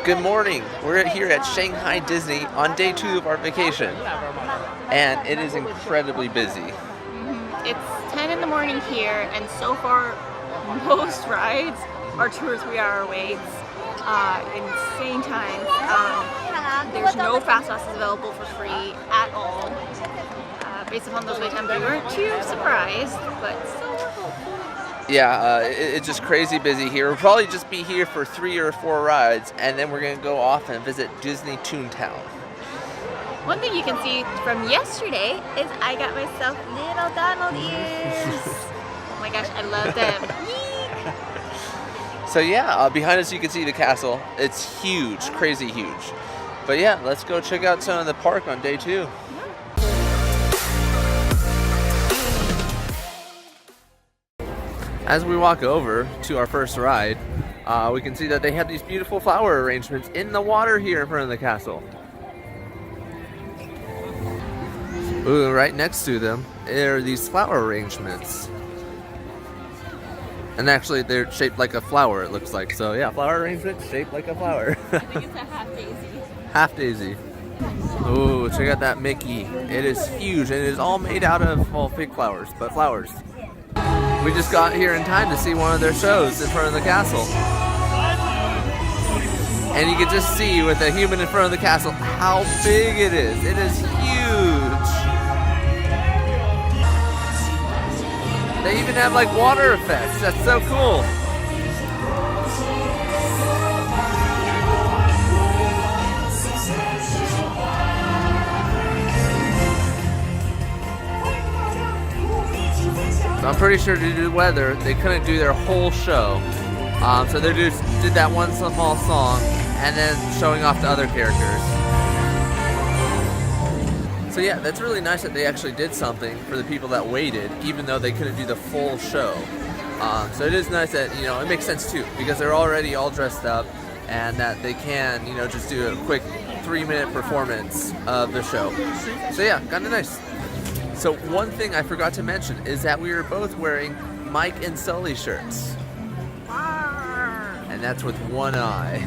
Good morning. We're here at Shanghai Disney on day 2 of our vacation, and it is incredibly busy. It's 10 in the morning here, and so far most rides are 2 or 3 hour waits. Insane times. There's no fast passes available for free at all. Based upon those wait times, we weren't too surprised, but still we're hopeful. Yeah, it's just crazy busy here. We'll probably just be here for 3 or 4 rides, and then we're going to go off and visit Disneytown. One thing you can see from yesterday is I got myself little Donald ears. Oh my gosh, I love them. So yeah, behind us you can see the castle. It's huge, crazy huge. But yeah, let's go check out some of the park on day 2. As we walk over to our first ride, we can see that they have these beautiful flower arrangements in the water here in front of the castle. Ooh, right next to them are these flower arrangements. And actually they're shaped like a flower, it looks like. So yeah, flower arrangement shaped like a flower. I think it's a half daisy. Half daisy. Ooh, check out that Mickey. It is huge and it is all made out of, well, fake flowers, but flowers. We just got here in time to see one of their shows in front of the castle. And you can just see with a human in front of the castle how big it is. It is huge. They even have like water effects. That's so cool. I'm pretty sure due to the weather, they couldn't do their whole show. So they just did that one small song and then showing off the other characters. So yeah, that's really nice that they actually did something for the people that waited, even though they couldn't do the full show. So it is nice that, it makes sense too, because they're already all dressed up and that they can, just do a quick 3-minute performance of the show. So yeah, kind of nice. So one thing I forgot to mention is that we were both wearing Mike and Sully shirts. And that's with one eye.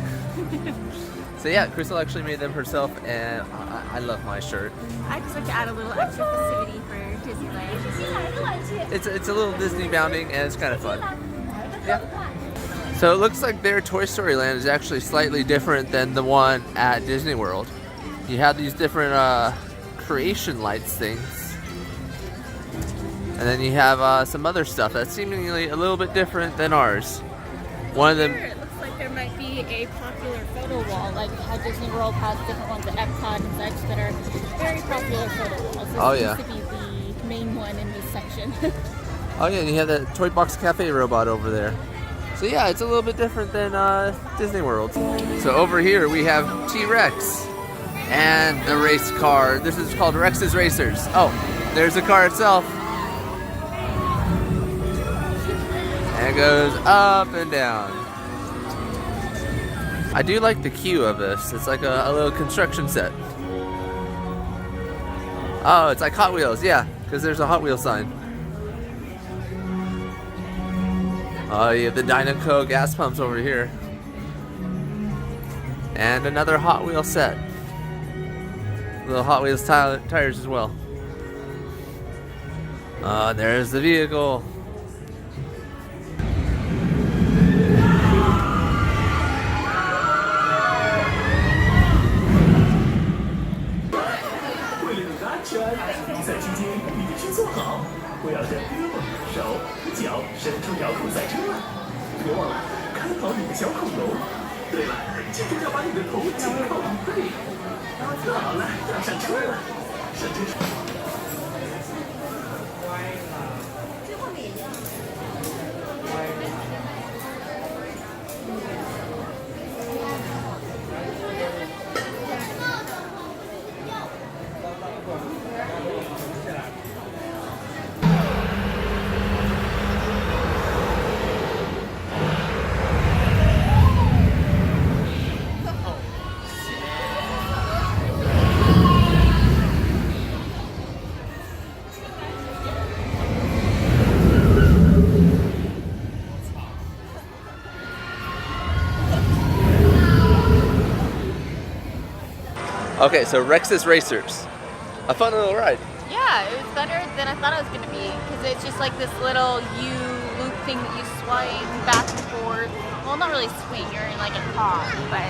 So yeah, Crystal actually made them herself, and I love my shirt. I just like to add a little extra festivity for Disneyland. It's a little Disney bounding, and it's kind of fun. Yeah. So it looks like their Toy Story Land is actually slightly different than the one at Disney World. You have these different creation lights things. And then you have some other stuff that's seemingly a little bit different than ours. One of them. It looks like there might be a popular photo wall, like how Disney World has different ones at Epcot and such that are very popular photo walls. This seems to be the main one in this section. Oh yeah, and you have the Toy Box Cafe robot over there. So yeah, it's a little bit different than Disney World. So over here we have T-Rex and the race car. This is called Rex's Racers. Oh, there's the car itself. And it goes up and down. I do like the queue of this. It's like a little construction set. Oh, it's like Hot Wheels, yeah, because there's a Hot Wheels sign. Oh, you have the Dynaco gas pumps over here. And another Hot Wheels set. Little Hot Wheels tires as well. There's the vehicle. Okay, so Rex's Racers. A fun little ride. Yeah, it was better than I thought it was going to be because it's just like this little U-loop thing that you swing back and forth. Well, not really swing, you're in like a car, but...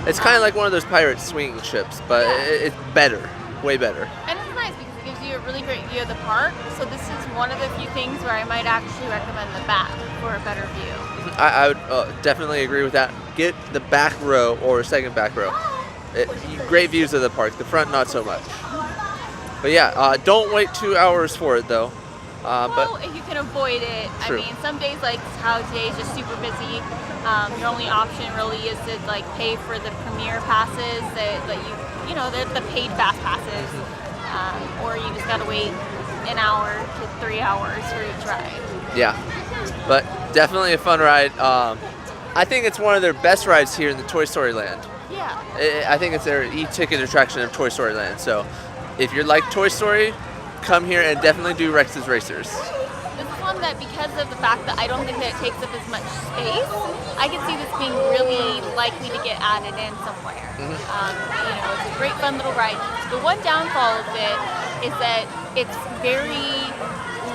It's kind of like one of those pirate swing ships, but it's better, way better. And it's nice because it gives you a really great view of the park. So this is one of the few things where I might actually recommend the back for a better view. I would definitely agree with that. Get the back row or second back row. Great views of the park. The front, not so much. But yeah, don't wait 2 hours for it though. Well, if you can avoid it. True. I mean, some days like how today is just super busy. Your only option really is to like pay for the premier passes that you know, the paid fast passes, or you just gotta wait an hour to 3 hours for each ride. Yeah, but definitely a fun ride. I think it's one of their best rides here in the Toy Story Land. Yeah. I think it's their e-ticket attraction of Toy Story Land. So if you like Toy Story, come here and definitely do Rex's Racers. This is one that, because of the fact that I don't think that it takes up as much space, I can see this being really likely to get added in somewhere. Mm-hmm. You know, it's a great fun little ride. The one downfall of it is that it's very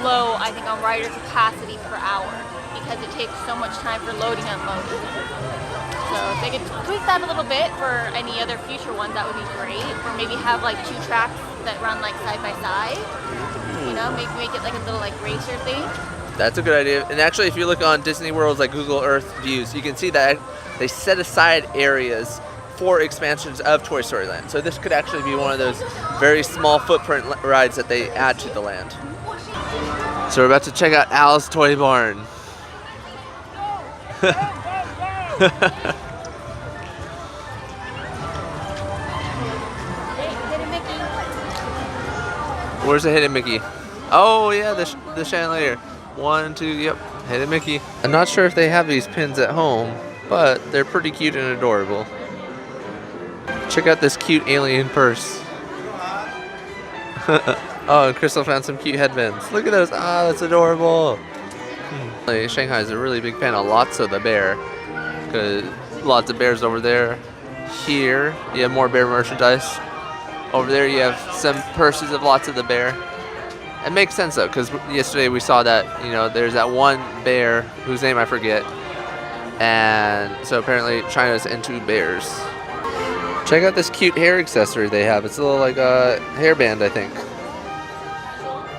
low, I think, on rider capacity per hour because it takes so much time for loading and unloading. So if they could tweak that a little bit for any other future ones, that would be great. Or maybe have like 2 tracks that run like side by side. You know, maybe make it like a little like racer thing. That's a good idea. And actually, if you look on Disney World's like Google Earth views, you can see that they set aside areas for expansions of Toy Story Land. So this could actually be one of those very small footprint rides that they add to the land. So we're about to check out Al's Toy Barn. Where's the Hidden Mickey? Oh yeah, the chandelier. 1, 2, yep, Hidden Mickey. I'm not sure if they have these pins at home, but they're pretty cute and adorable. Check out this cute alien purse. Oh, and Crystal found some cute headbands. Look at those. Ah, that's adorable. Shanghai is a really big fan of Lotso the bear, because lots of bears over there. Here, you have more bear merchandise. Over there, you have some purses of Lotso the bear. It makes sense though, because yesterday we saw that, you know, there's that one bear whose name I forget, and so apparently China's into bears. Check out this cute hair accessory they have. It's a little like a hairband, I think,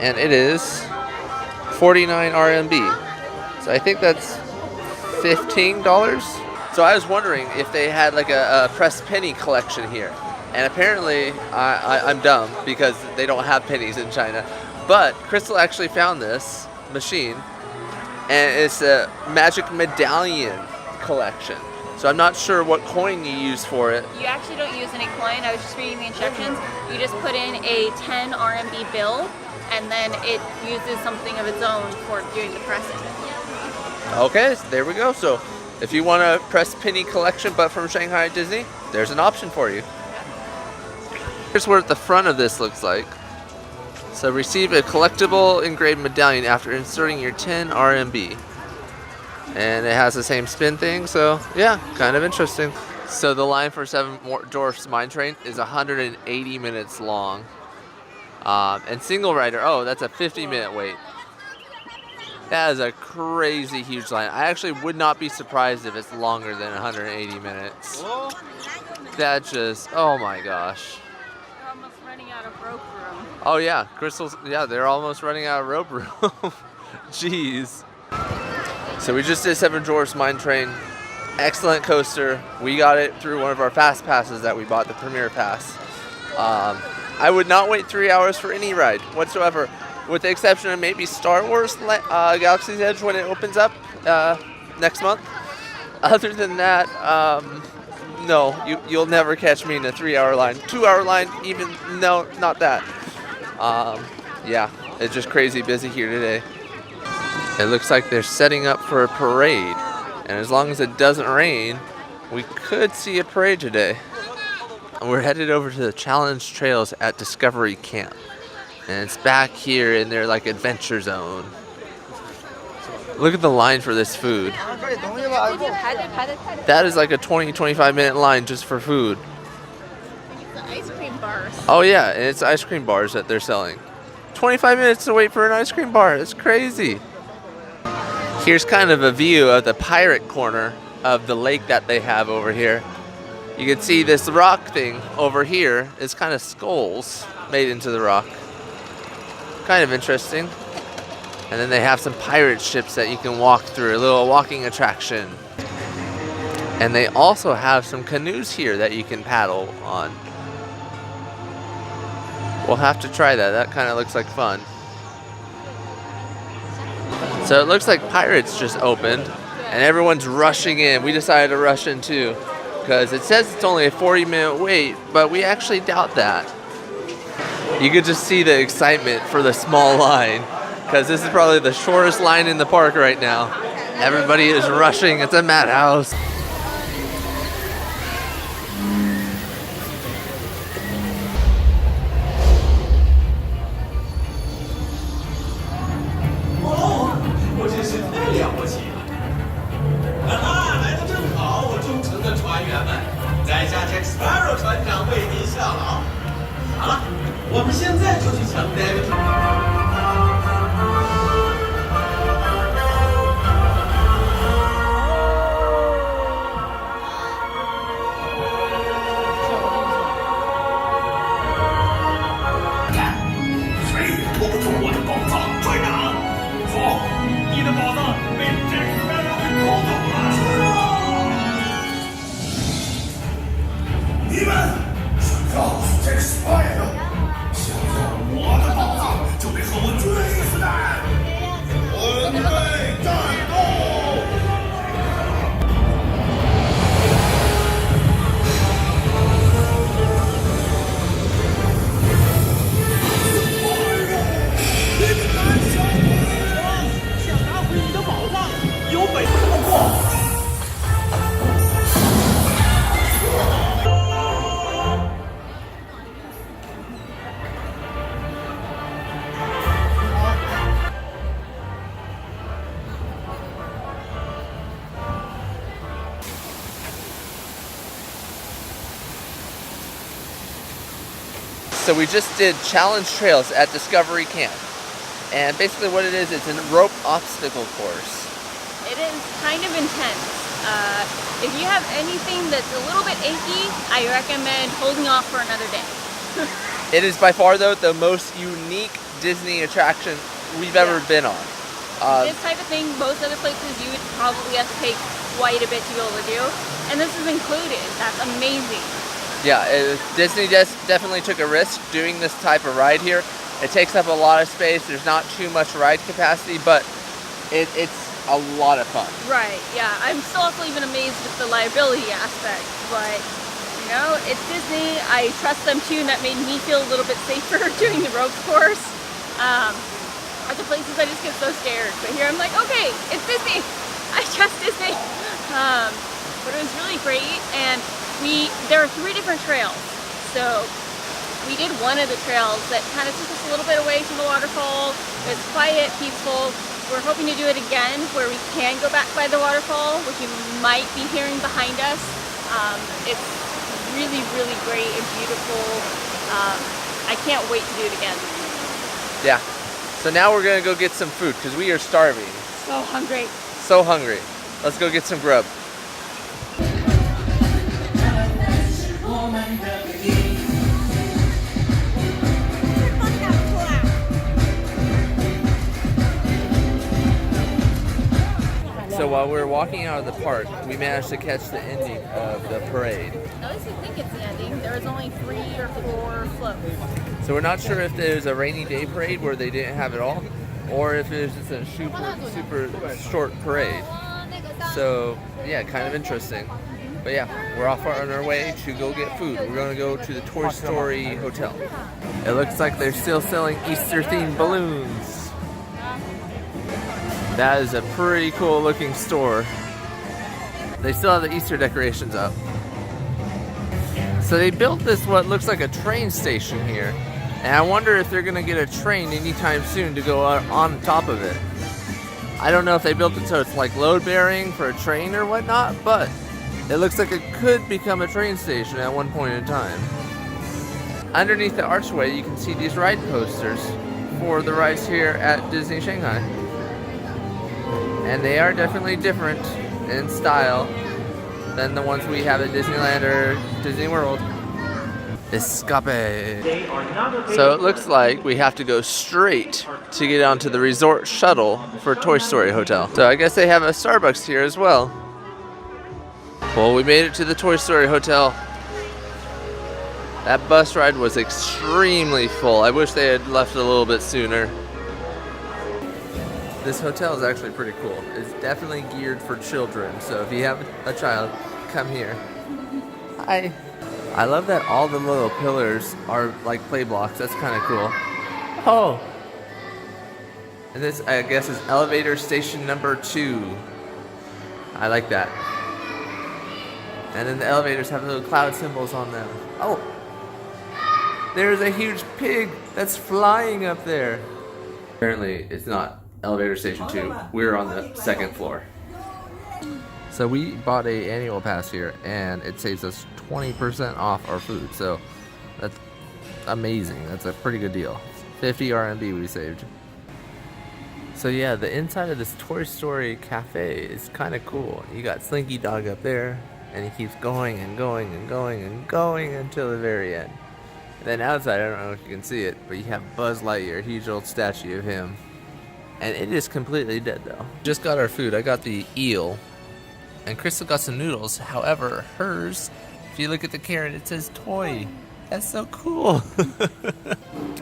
and it is 49 RMB. So I think that's $15. So I was wondering if they had like a pressed penny collection here, and apparently I'm dumb because they don't have pennies in China. But Crystal actually found this machine, and it's a magic medallion collection. So I'm not sure what coin you use for it. You actually don't use any coin. I was just reading the instructions. You just put in a 10 RMB bill, and then it uses something of its own for doing the pressing. Okay, so there we go. So if you want a pressed penny collection but from Shanghai Disney, there's an option for you. Here's what the front of this looks like. So receive a collectible engraved medallion after inserting your 10 RMB. And it has the same spin thing, so yeah, kind of interesting. So the line for Seven Dwarfs Mine Train is 180 minutes long. And single rider, oh, that's a 50-minute wait. That is a crazy huge line. I actually would not be surprised if it's longer than 180 minutes. That just, oh my gosh. They're almost running out of rope room. Oh yeah, Crystal's, yeah, they're almost running out of rope room. Jeez. So we just did Seven Dwarfs Mine Train. Excellent coaster. We got it through one of our fast passes that we bought, the Premier Pass. I would not wait 3 hours for any ride whatsoever, with the exception of maybe Star Wars Galaxy's Edge when it opens up next month. Other than that, no, you'll never catch me in a 3-hour line. 2-hour line, even, no, not that. Yeah, it's just crazy busy here today. It looks like they're setting up for a parade, and as long as it doesn't rain, we could see a parade today. We're headed over to the Challenge Trails at Discovery Camp, and it's back here in their like adventure zone. Look at the line for this food. That is like a 20-25 minute line just for food. cream bars. Oh yeah, and it's ice cream bars that they're selling. 25 minutes to wait for an ice cream bar. It's crazy. Here's kind of a view of the pirate corner of the lake that they have over here. You can see this rock thing over here is kind of skulls made into the rock. Kind of interesting. And then they have some pirate ships that you can walk through, a little walking attraction. And they also have some canoes here that you can paddle on. We'll have to try that. That kind of looks like fun. So it looks like Pirates just opened and everyone's rushing in. We decided to rush in too because it says it's only a 40-minute wait, but we actually doubt that. You could just see the excitement for the small line because this is probably the shortest line in the park right now. Everybody is rushing. It's a madhouse. So we just did challenge trails at Discovery Camp. And basically what it is, it's a rope obstacle course. It is kind of intense. If you have anything that's a little bit achy, I recommend holding off for another day. It is by far though the most unique Disney attraction we've ever been on. This type of thing, most other places you would probably have to pay quite a bit to be able to do. And this is included. That's amazing. Yeah, Disney definitely took a risk doing this type of ride here. It takes up a lot of space. There's not too much ride capacity, but it's a lot of fun. Right, yeah. I'm still also even amazed at the liability aspect, but you know, it's Disney. I trust them too, and that made me feel a little bit safer doing the rope course. Other places I just get so scared, but here I'm like, okay, it's Disney. I trust Disney. But it was really great, and there are 3 different trails. So we did one of the trails that kind of took us a little bit away from the waterfall. It was quiet, peaceful. We're hoping to do it again where we can go back by the waterfall, which you might be hearing behind us. It's really, really great and beautiful. I can't wait to do it again. Yeah. So now we're gonna go get some food because we are starving. So hungry. So hungry. Let's go get some grub. So while we were walking out of the park, we managed to catch the ending of the parade. At least we think it's the ending. There was only 3 or 4 floats. So we're not sure if there's a rainy day parade where they didn't have it all, or if it was just a super short parade. So yeah, kind of interesting. But yeah, we're off on our way to go get food. We're going to go to the Toy Story Hotel. It looks like they're still selling Easter-themed balloons. That is a pretty cool looking store. They still have the Easter decorations up. So they built this what looks like a train station here. And I wonder if they're gonna get a train anytime soon to go on top of it. I don't know if they built it so it's like load bearing for a train or whatnot, but it looks like it could become a train station at one point in time. underneath the archway, you can see these ride posters for the rides here at Disney Shanghai. And they are definitely different in style than the ones we have at Disneyland or Disney World. Escape. So it looks like we have to go straight to get onto the resort shuttle for Toy Story Hotel. So I guess they have a Starbucks here as well. Well, we made it to the Toy Story Hotel. That bus ride was extremely full. I wish they had left a little bit sooner. This hotel is actually pretty cool. It's definitely geared for children, so if you have a child, come here. Hi. I love that all the little pillars are like play blocks. That's kind of cool. Oh. And this, I guess, is elevator station number 2. I like that. And then the elevators have little cloud symbols on them. Oh. There's a huge pig that's flying up there. Apparently, it's not elevator station 2. We're on the 2nd floor. So we bought a annual pass here, and it saves us 20% off our food. So that's amazing. That's a pretty good deal. 50 RMB we saved. So yeah, the inside of this Toy Story cafe is kind of cool. You got Slinky Dog up there, and he keeps going and going and going and going until the very end. Then outside, I don't know if you can see it, but you have Buzz Lightyear, a huge old statue of him. And it is completely dead though. Just got our food. I got the eel. And Crystal got some noodles. However, hers, if you look at the carrot, it says toy. That's so cool.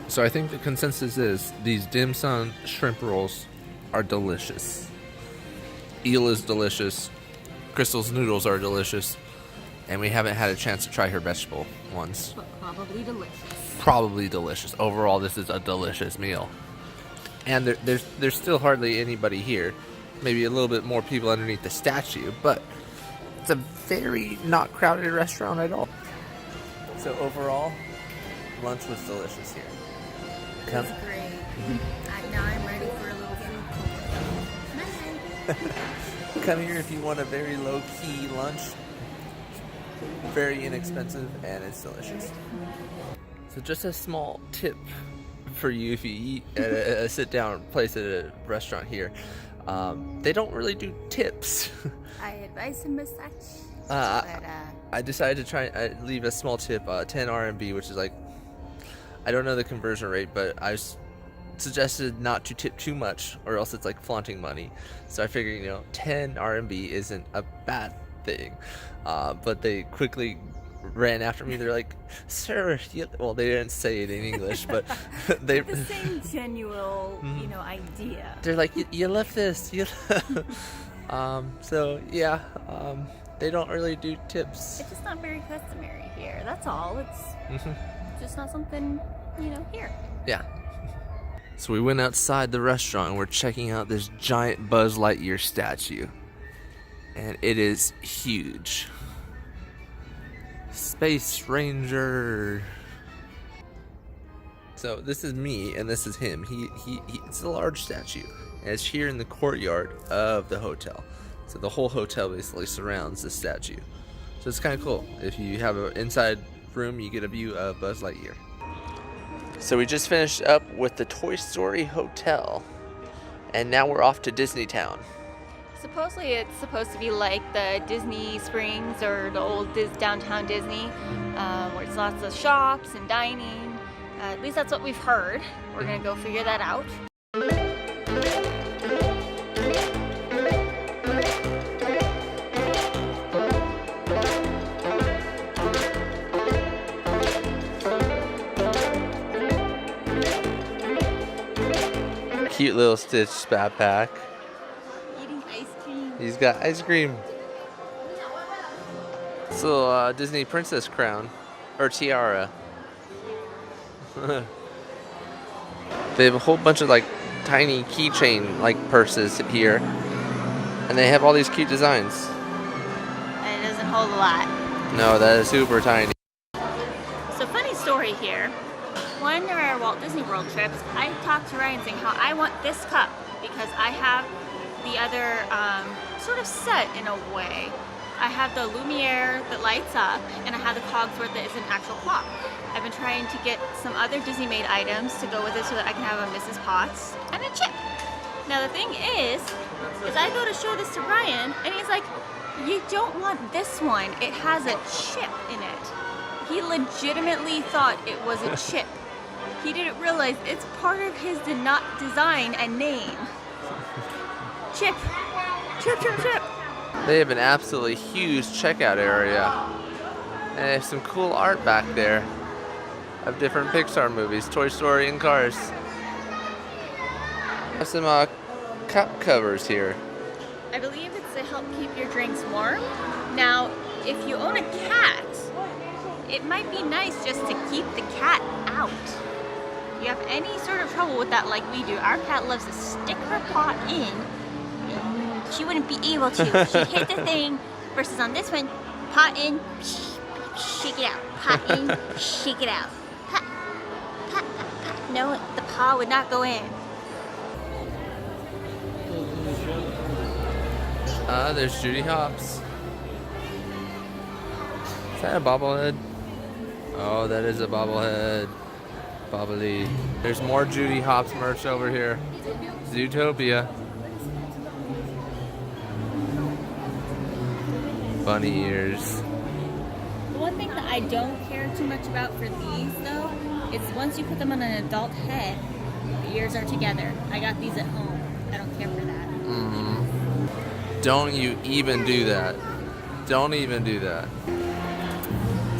So I think the consensus is these dim sum shrimp rolls are delicious. Eel is delicious. Crystal's noodles are delicious. And we haven't had a chance to try her vegetable ones. But probably delicious. Probably delicious. Overall, this is a delicious meal. And there's still hardly anybody here. Maybe a little bit more people underneath the statue, but it's a very not crowded restaurant at all. So overall, lunch was delicious here. It was great. Now I'm ready for a little food. Come here if you want a very low-key lunch. Very inexpensive, and it's delicious. So just a small tip for you if you eat at a sit-down place at a restaurant here. They don't really do tips. I advise him as such. I decided to try leave a small tip, 10 RMB, which is like, I don't know the conversion rate, but I suggested not to tip too much or else it's like flaunting money. So I figured, 10 RMB isn't a bad thing. But they quickly ran after me. They're like, sir, well, they didn't say it in English, but they the same genuine, idea. They're like, you left this. So yeah, they don't really do tips. It's just not very customary here. That's all. It's just not something, here. Yeah. So we went outside the restaurant and we're checking out this giant Buzz Lightyear statue. And it is huge. Space Ranger. So this is me and this is him. It's a large statue. And it's here in the courtyard of the hotel. So the whole hotel basically surrounds the statue. So it's kind of cool. If you have an inside room, you get a view of Buzz Lightyear. So we just finished up with the Toy Story Hotel. And now we're off to Disneytown. Supposedly it's supposed to be like the Disney Springs or the old downtown Disney, where it's lots of shops and dining. At least that's what we've heard. We're gonna go figure that out. Cute little Stitch backpack. Eating ice cream. He's got ice cream. It's a little Disney princess crown. Or tiara. They have a whole bunch of tiny keychain purses here. And they have all these cute designs. And it doesn't hold a lot. No, that is super tiny. So funny story here. One of our Walt Disney World trips, I talked to Ryan saying how I want this cup because I have the other sort of set in a way. I have the Lumiere that lights up, and I have the Cogsworth that is an actual clock. I've been trying to get some other Disney-made items to go with it so that I can have a Mrs. Potts and a chip. Now the thing is I go to show this to Brian, and he's like, you don't want this one. It has a chip in it. He legitimately thought it was a chip. He didn't realize it's part of his design and name. Chip. Chip, chip, chip. They have an absolutely huge checkout area. And they have some cool art back there of different Pixar movies, Toy Story and Cars. Have some cup covers here. I believe it's to help keep your drinks warm. Now, if you own a cat, it might be nice just to keep the cat out. If you have any sort of trouble with that like we do, our cat loves to stick her paw in. She wouldn't be able to. She'd hit the thing, versus on this one, paw in, shake it out. Paw in, shake it out. Paw, paw, paw, paw. No, the paw would not go in. There's Judy Hopps. Is that a bobblehead? Oh, that is a bobblehead. Bobbly. There's more Judy Hopps merch over here. Zootopia. Bunny ears. The one thing that I don't care too much about for these though, is once you put them on an adult head, the ears are together. I got these at home. I don't care for that. Don't you even do that. Don't even do that.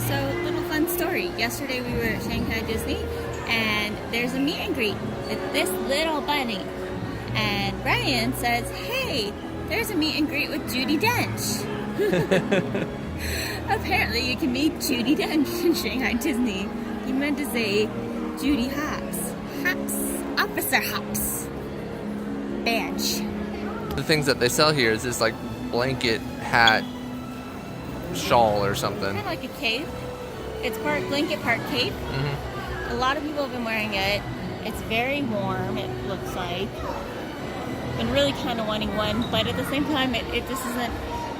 So, little fun story. Yesterday we were at Shanghai Disney, and there's a meet and greet with this little bunny. And Brian says, hey, there's a meet and greet with Judi Dench. Apparently you can meet Judi Dench in Shanghai Disney. He meant to say Judy Hopps. Hopps. Officer Hopps. Badge. The things that they sell here is this like blanket, hat, shawl or something. Kind of like a cape. It's part blanket, part cape. A lot of people have been wearing it. It's very warm, it looks like. Been really kind of wanting one, but at the same time, it just isn't,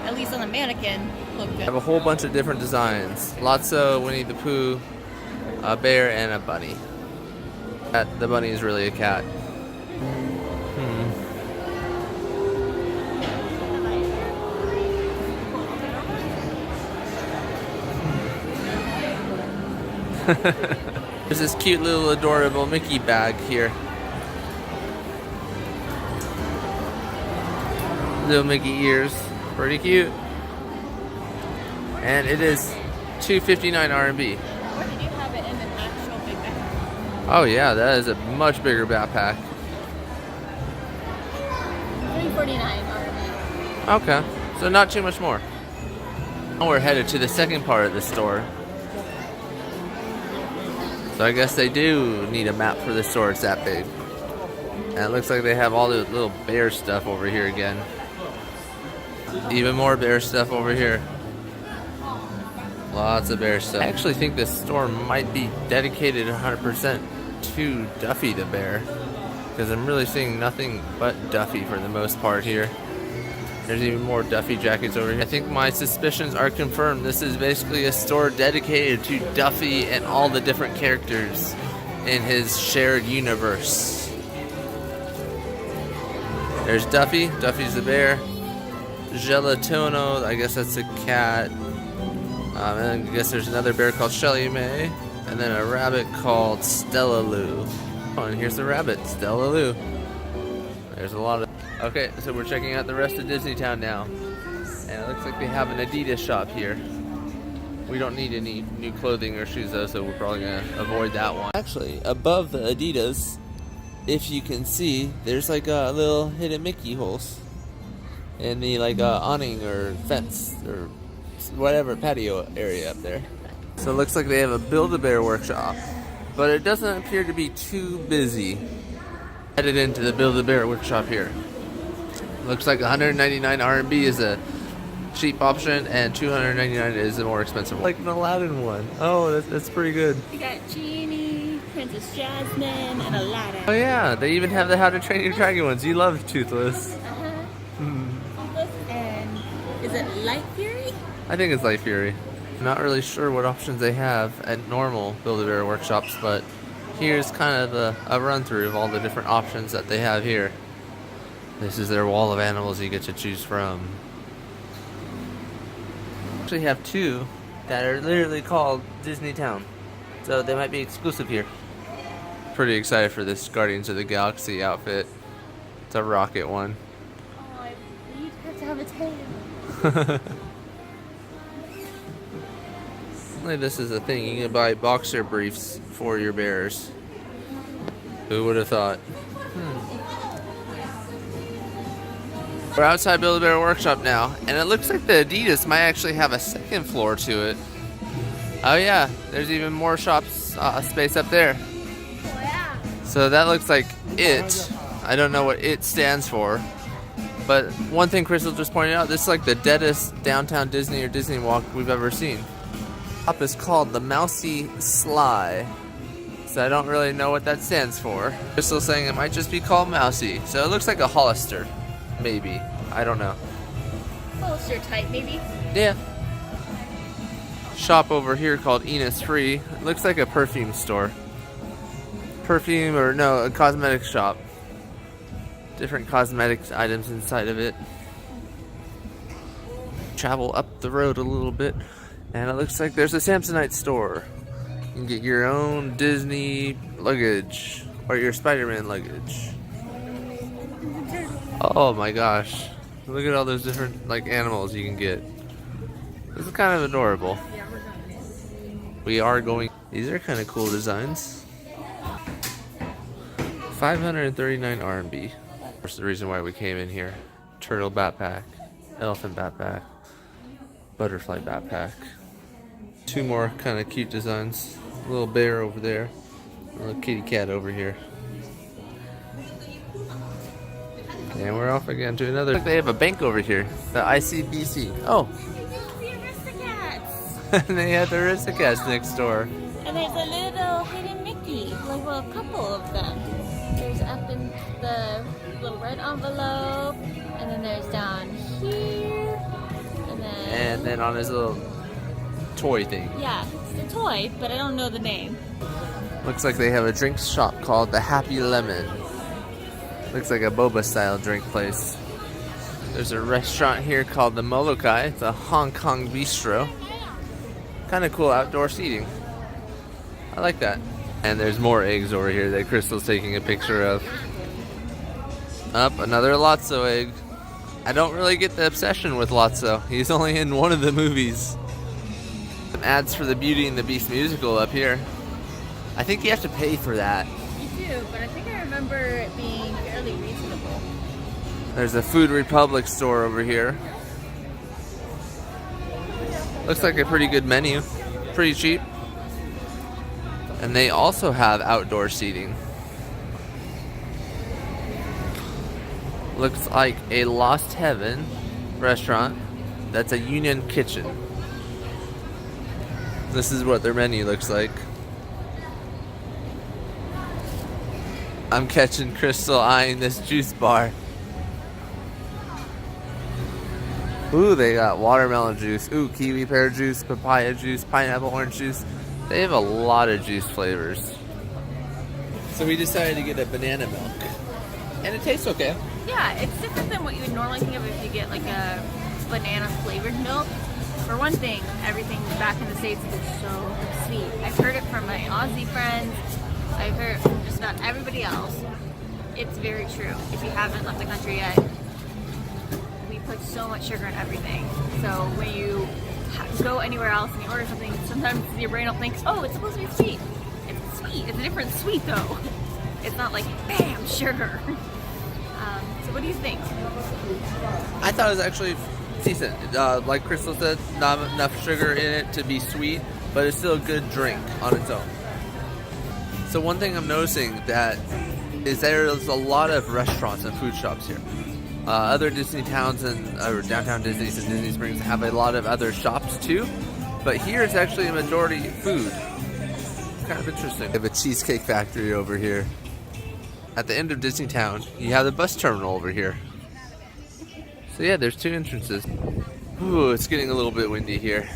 at least on the mannequin, look good. I have a whole bunch of different designs. Lotso, Winnie the Pooh, a bear, and a bunny. The bunny is really a cat. There's this cute little adorable Mickey bag here. Little Mickey ears. Pretty cute. And it is $2.59 RMB. Or did you have it in an actual big bag? Oh yeah, that is a much bigger backpack. $3.49 RMB. Okay, so not too much more. Now we're headed to the second part of the store. So I guess they do need a map for the store, it's that big. And it looks like they have all the little bear stuff over here again. Even more bear stuff over here. Lots of bear stuff. I actually think this store might be dedicated 100% to Duffy the bear. Because I'm really seeing nothing but Duffy for the most part here. There's even more Duffy jackets over here. I think my suspicions are confirmed. This is basically a store dedicated to Duffy and all the different characters in his shared universe. There's Duffy. Duffy's the bear. Gelatono, I guess that's a cat. And I guess there's another bear called Shelly May. And then a rabbit called Stella Lou. Oh, and here's the rabbit, Stella Lou. There's a lot of... Okay, so we're checking out the rest of Disneytown now. And it looks like they have an Adidas shop here. We don't need any new clothing or shoes though, so we're probably gonna avoid that one. Actually, above the Adidas, if you can see, there's like a little hidden Mickey holes in the like awning or fence or whatever patio area up there. So it looks like they have a Build-A-Bear workshop, but it doesn't appear to be too busy. Headed into the Build-A-Bear workshop here. Looks like 199 RMB is a cheap option and 299 is the more expensive one. Like an Aladdin one. Oh, that's pretty good. You got Genie, Princess Jasmine, and Aladdin. Oh yeah, they even have the How to Train Your Dragon ones. You love Toothless. Toothless and is it Light Fury? I think it's Light Fury. I'm not really sure what options they have at normal Build-A-Bear workshops, but here's kind of a run-through of all the different options that they have here. This is their wall of animals you get to choose from. Actually have two that are literally called Disneytown, so they might be exclusive here. Pretty excited for this Guardians of the Galaxy outfit. It's a rocket one. Oh, I need her to have a tail. Like, this is a thing. You can buy boxer briefs for your bears. Who would have thought? We're outside Build-A-Bear Workshop now, and it looks like the Adidas might actually have a second floor to it. Oh yeah, there's even more shops space up there. So that looks like it. I don't know what it stands for, but one thing Crystal just pointed out, this is like the deadest downtown Disney or Disney walk we've ever seen. Shop is called the Mousy Sly, so I don't really know what that stands for. Crystal's saying it might just be called Mousy, so it looks like a Hollister. Maybe. I don't know. Holster type, maybe? Yeah. Shop over here called Innisfree. It looks like a perfume store. Perfume, or no, a cosmetic shop. Different cosmetics items inside of it. Travel up the road a little bit, and it looks like there's a Samsonite store. You can get your own Disney luggage, or your Spider-Man luggage. Oh my gosh. Look at all those different like animals you can get. This is kind of adorable. We are going. These are kind of cool designs. 539 RMB. That's the reason why we came in here. Turtle backpack, elephant backpack, butterfly backpack. Two more kind of cute designs. A little bear over there. A little kitty cat over here. And we're off again to another. Look, they have a bank over here. The ICBC. Oh. The Aristocats. And they have the Aristocats next door. And there's a little hidden Mickey. Like, well, a couple of them. There's up in the little red envelope. And then there's down here. And then on his little toy thing. Yeah, it's a toy, but I don't know the name. Looks like they have a drink shop called the Happy Lemon. Looks like a boba style drink place. There's a restaurant here called the Molokai. It's a Hong Kong bistro. Kind of cool outdoor seating. I like that. And there's more eggs over here that Crystal's taking a picture of. Up, another Lotso egg. I don't really get the obsession with Lotso. He's only in one of the movies. Some ads for the Beauty and the Beast musical up here. I think you have to pay for that. You do, but I think I remember it being fairly reasonable. There's a Food Republic store over here. Looks like a pretty good menu. Pretty cheap. And they also have outdoor seating. Looks like a Lost Heaven restaurant. That's a Union Kitchen. This is what their menu looks like. I'm catching Crystal eyeing this juice bar. Ooh, they got watermelon juice. Ooh, kiwi pear juice, papaya juice, pineapple orange juice. They have a lot of juice flavors. So we decided to get a banana milk. And it tastes okay. Yeah, it's different than what you would normally think of if you get like a banana flavored milk. For one thing, everything back in the States is so sweet. I've heard it from my Aussie friends. I've heard it from just about everybody else. It's very true. If you haven't left the country yet, we put so much sugar in everything. So when you go anywhere else and you order something, sometimes your brain will think, oh, it's supposed to be sweet. It's sweet. It's a different sweet though. It's not like, bam, sugar. So what do you think? I thought it was actually decent. Like Crystal said, not enough sugar in it to be sweet, but it's still a good drink on its own. So one thing I'm noticing that is there's a lot of restaurants and food shops here. Other Disney towns and or downtown Disney's and Disney Springs have a lot of other shops too, but here it's actually a majority food. It's kind of interesting. They have a cheesecake factory over here. At the end of Disneytown, you have the bus terminal over here. So yeah, there's two entrances. Ooh, it's getting a little bit windy here.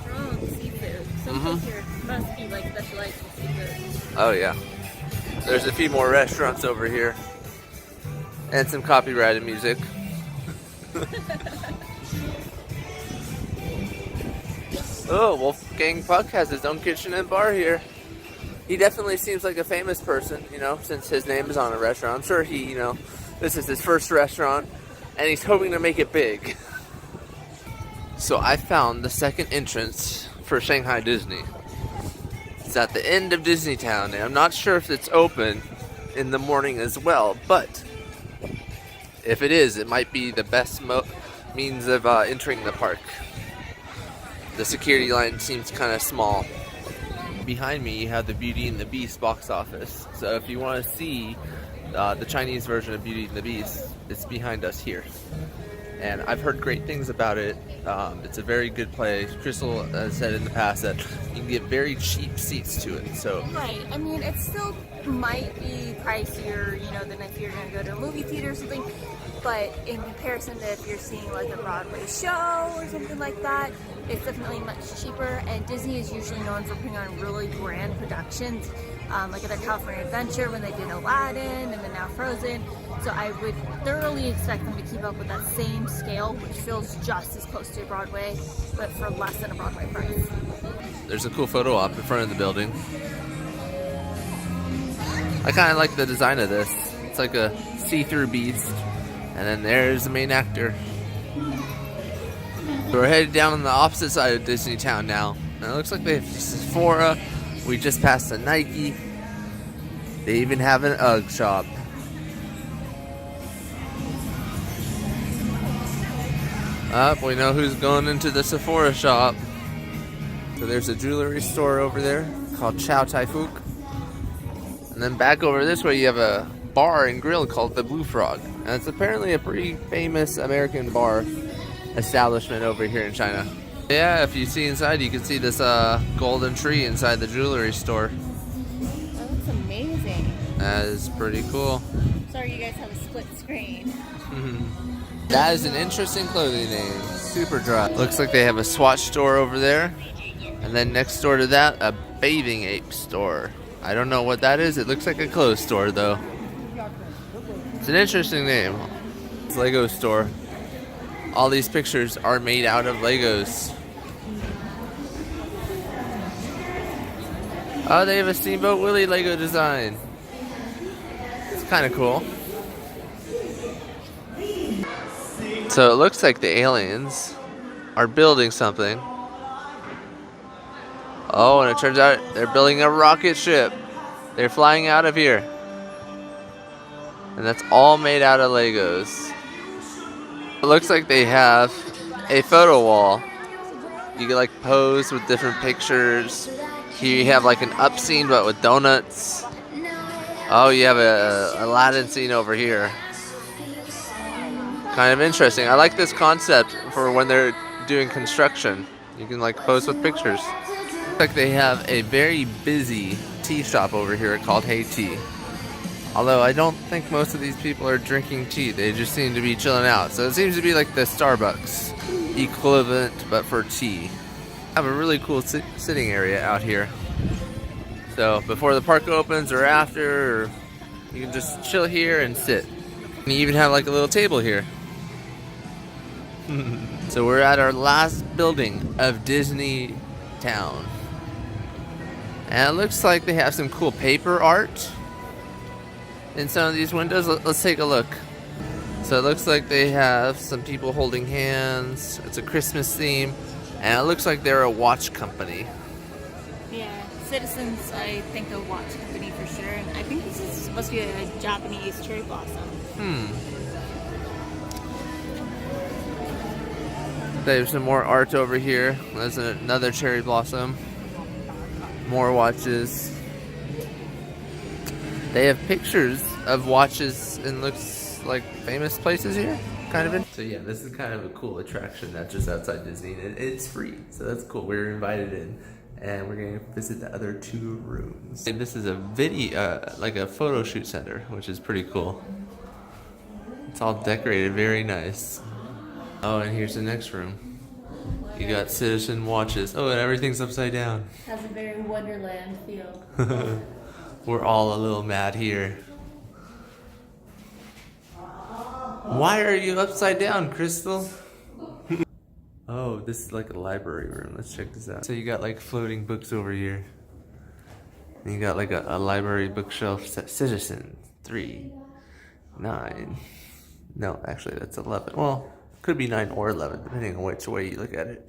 Strong seafood. Some here must be like specialized in seafood. Oh yeah. There's a few more restaurants over here. And some copyrighted music. Oh, Wolfgang Puck has his own kitchen and bar here. He definitely seems like a famous person, you know, since his name is on a restaurant. I'm sure he, you know, this is his first restaurant, and he's hoping to make it big. So I found the second entrance for Shanghai Disney. It's at the end of Disneytown, and I'm not sure if it's open in the morning as well, but if it is, it might be the best means of entering the park. The security line seems kind of small. Behind me, you have the Beauty and the Beast box office. So if you want to see the Chinese version of Beauty and the Beast, it's behind us here. And I've heard great things about it. It's a very good place. Crystal has said in the past that you can get very cheap seats to it. So right. I mean, it still might be pricier, you know, than if you're going to go to a movie theater or something. But in comparison to if you're seeing like a Broadway show or something like that, it's definitely much cheaper. And Disney is usually known for putting on really grand productions, like at their California Adventure when they did Aladdin and then now Frozen. So I would thoroughly expect them to keep up with that same scale, which feels just as close to Broadway, but for less than a Broadway price. there's a cool photo op in front of the building. I kind of like the design of this. It's like a see-through beast. And then there's the main actor. So we're headed down on the opposite side of Disneytown now. And it looks like they have Sephora. We just passed a Nike. They even have an UGG shop. We know who's going into the Sephora shop. So there's a jewelry store over there called Chow Tai Fook. And then back over this way you have a bar and grill called the Blue Frog. And it's apparently a pretty famous American bar establishment over here in China. Yeah, if you see inside, you can see this golden tree inside the jewelry store. That looks amazing. That is pretty cool. Sorry you guys have a split screen. That is an interesting clothing name, Superdry. Looks like they have a Swatch store over there. And then next door to that, a Bathing Ape store. I don't know what that is. It looks like a clothes store though. It's an interesting name. It's Lego store. All these pictures are made out of Legos. Oh, they have a Steamboat Willie Lego design. It's kind of cool. So it looks like the aliens are building something. Oh, and it turns out they're building a rocket ship. They're flying out of here. And that's all made out of Legos. It looks like they have a photo wall. You can like pose with different pictures. Here you have like an up scene but with donuts. Oh, you have a Aladdin scene over here. Kind of interesting. I like this concept for when they're doing construction. You can like pose with pictures. Looks like they have a very busy tea shop over here called Hey Tea. Although I don't think most of these people are drinking tea. They just seem to be chilling out. So it seems to be like the Starbucks equivalent, but for tea. I have a really cool sitting area out here. So before the park opens or after, you can just chill here and sit. And you even have like a little table here. So we're at our last building of Disneytown. And it looks like they have some cool paper art in some of these windows. Let's take a look. So it looks like they have some people holding hands. It's a Christmas theme. And it looks like they're a watch company. Yeah, Citizens, I think a watch company for sure. And I think this is supposed to be a Japanese cherry blossom. There's some more art over here. There's another cherry blossom. More watches. They have pictures of watches and looks like famous places here. Kind of. So yeah, this is kind of a cool attraction that's just outside Disney. It's free, so that's cool. We were invited in, and we're going to visit the other two rooms. And this is a video, like a photo shoot center, which is pretty cool. It's all decorated very nice. Oh, and here's the next room. You got citizen watches. Oh, and everything's upside down. Has a very Wonderland feel. We're all a little mad here. Why are you upside down, Crystal? Oh, this is like a library room. Let's check this out. So you got like floating books over here. And you got like a library bookshelf. Citizen 3, 9. No, actually that's 11. Well, could be 9 or 11, depending on which way you look at it.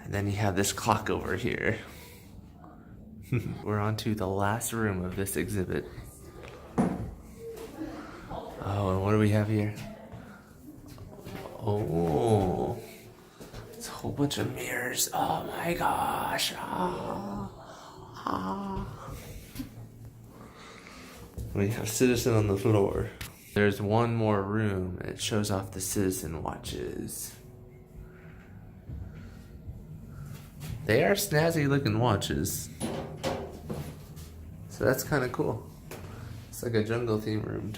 And then you have this clock over here. We're on to the last room of this exhibit. Oh, and what do we have here? Oh, it's a whole bunch of mirrors. Oh my gosh. We have Citizen on the floor. There's one more room. It shows off the Citizen watches. They are snazzy looking watches. So that's kind of cool. It's like a jungle theme room.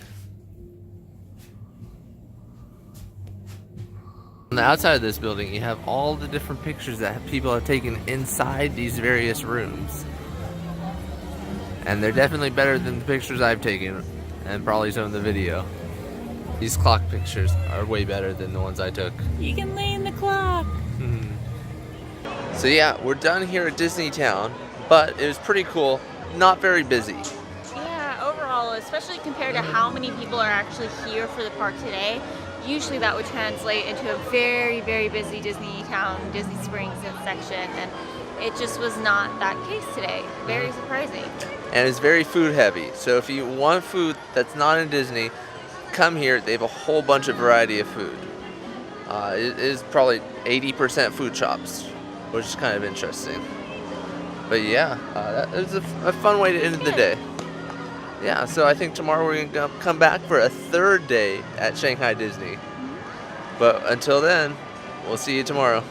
On the outside of this building, you have all the different pictures that people have taken inside these various rooms. And they're definitely better than the pictures I've taken, and probably some of the video. These clock pictures are way better than the ones I took. You can lay in the clock. So yeah, we're done here at Disneytown, but it was pretty cool. Not very busy. Yeah, overall, especially compared to how many people are actually here for the park today, usually that would translate into a very, very busy Disneytown, Disney Springs section, and it just was not that case today. Very surprising. And it's very food heavy. So if you want food that's not in Disney, come here. They have a whole bunch of variety of food. It is probably 80% food shops, which is kind of interesting. But yeah, that was a fun way to end the day. Yeah, so I think tomorrow we're going to come back for a third day at Shanghai Disney. But until then, we'll see you tomorrow.